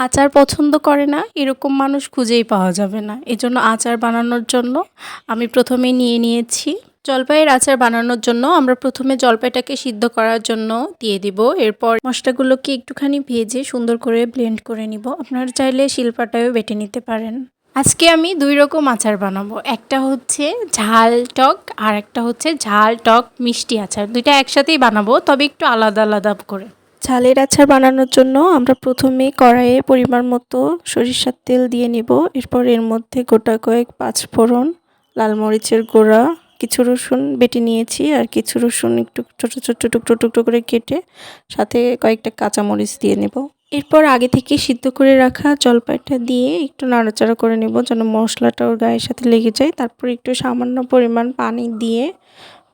আচার পছন্দ করে না এরকম মানুষ খুঁজেই পাওয়া যাবে না। এজন্য আচার বানানোর জন্য আমি প্রথমেই নিয়ে নিয়েছি জলপাইয়ের আচার বানানোর জন্য আমরা প্রথমে জলপাইটাকে সিদ্ধ করার জন্য দিয়ে দিব। এরপর মশলাগুলোকে একটুখানি ভেজে সুন্দর করে ব্লেন্ড করে নিব। আপনারা চাইলে শিলপাটায়ও বেটে নিতে পারেন। আজকে আমি ২ রকম আচার বানাবো। একটা হচ্ছে ঝাল টক আর একটা হচ্ছে ঝাল টক মিষ্টি আচার। ২ টা একসাথেই বানাবো, তবে একটু আলাদা আলাদা করে। ঝালের আচার বানানোর জন্য আমরা প্রথমে কড়াইয়ে পরিমাণ মতো সরিষার তেল দিয়ে নিব। এরপর এর মধ্যে গোটা কয়েক পাঁচফোড়ন, লাল মরিচের গুঁড়া, কিছু রসুন বেটে নিয়েছি আর কিছু রসুন একটু ছোট ছোট টুকরো টুকরো করে কেটে সাথে কয়েকটা কাঁচামরিচ দিয়ে নেব। এরপর আগে থেকে সিদ্ধ করে রাখা জলপাইটা দিয়ে একটু নাড়াচাড়া করে নেব যেন মশলাটা ওর গায়ের সাথে লেগে যায়। তারপর একটু সামান্য পরিমাণ পানি দিয়ে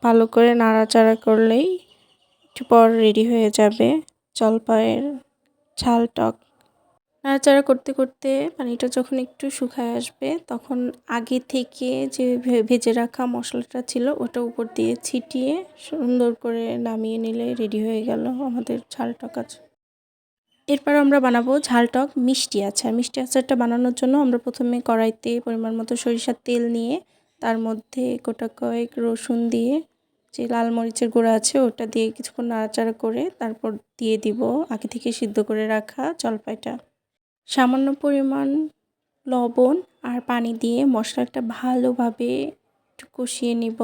ভালো করে নাড়াচাড়া করলেই একটু পর রেডি হয়ে যাবে জলপাইয়ের ঝাল টক। নাড়াচাড়া করতে করতে পানিটা যখন একটু শুকায় আসবে তখন আগে থেকে যে ভেজে রাখা মশলাটা ছিল ওটা উপর দিয়ে ছিটিয়ে সুন্দর করে নামিয়ে নিলে রেডি হয়ে গেল আমাদের ঝাল টক আচার। এরপর আমরা বানাবো ঝাল টক মিষ্টি আচার। মিষ্টি আচারটা বানানোর জন্য আমরা প্রথমে কড়াইতে পরিমাণ মতো সরিষার তেল নিয়ে তার মধ্যে গোটা কয়েক রসুন দিয়ে যে লাল মরিচের গুঁড়া আছে ওটা দিয়ে কিছুক্ষণ নাড়াচাড়া করে তারপর দিয়ে দিব আগে থেকে সিদ্ধ করে রাখা জলপাইটা। সামান্য পরিমাণ লবণ আর পানি দিয়ে মশলাটা ভালোভাবে একটু কষিয়ে নিব।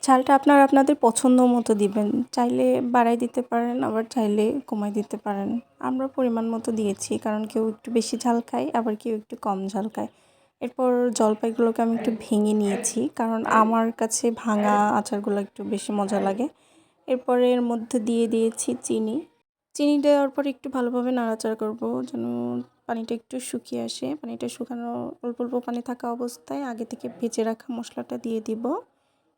ঝালটা আপনারা আপনাদের পছন্দ মতো দিবেন, চাইলে বাড়াই দিতে পারেন আবার চাইলে কমাই দিতে পারেন। আমরা পরিমাণ মতো দিয়েছি কারণ কেউ একটু বেশি ঝাল খায় আবার কেউ একটু কম ঝাল খায়। এরপর জলপাইগুলোকে আমি একটু ভেঙে নিয়েছি কারণ আমার কাছে ভাঙা আচারগুলো একটু বেশি মজা লাগে। এরপরে এর মধ্যে দিয়ে দিয়েছি চিনি। চিনি দেওয়ার পর একটু ভালোভাবে নাড়াচাড়া করব যেন পানিটা একটু শুকিয়ে আসে। পানিটা শুকানো অল্প অল্প পানি থাকা অবস্থায় আগে থেকে ভেজে রাখা মশলাটা দিয়ে দিব।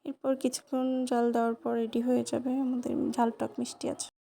এরপর কিছুক্ষণ জাল দেওয়ার পর রেডি হয়ে যাবে আমাদের ঝাল টক মিষ্টি আচার।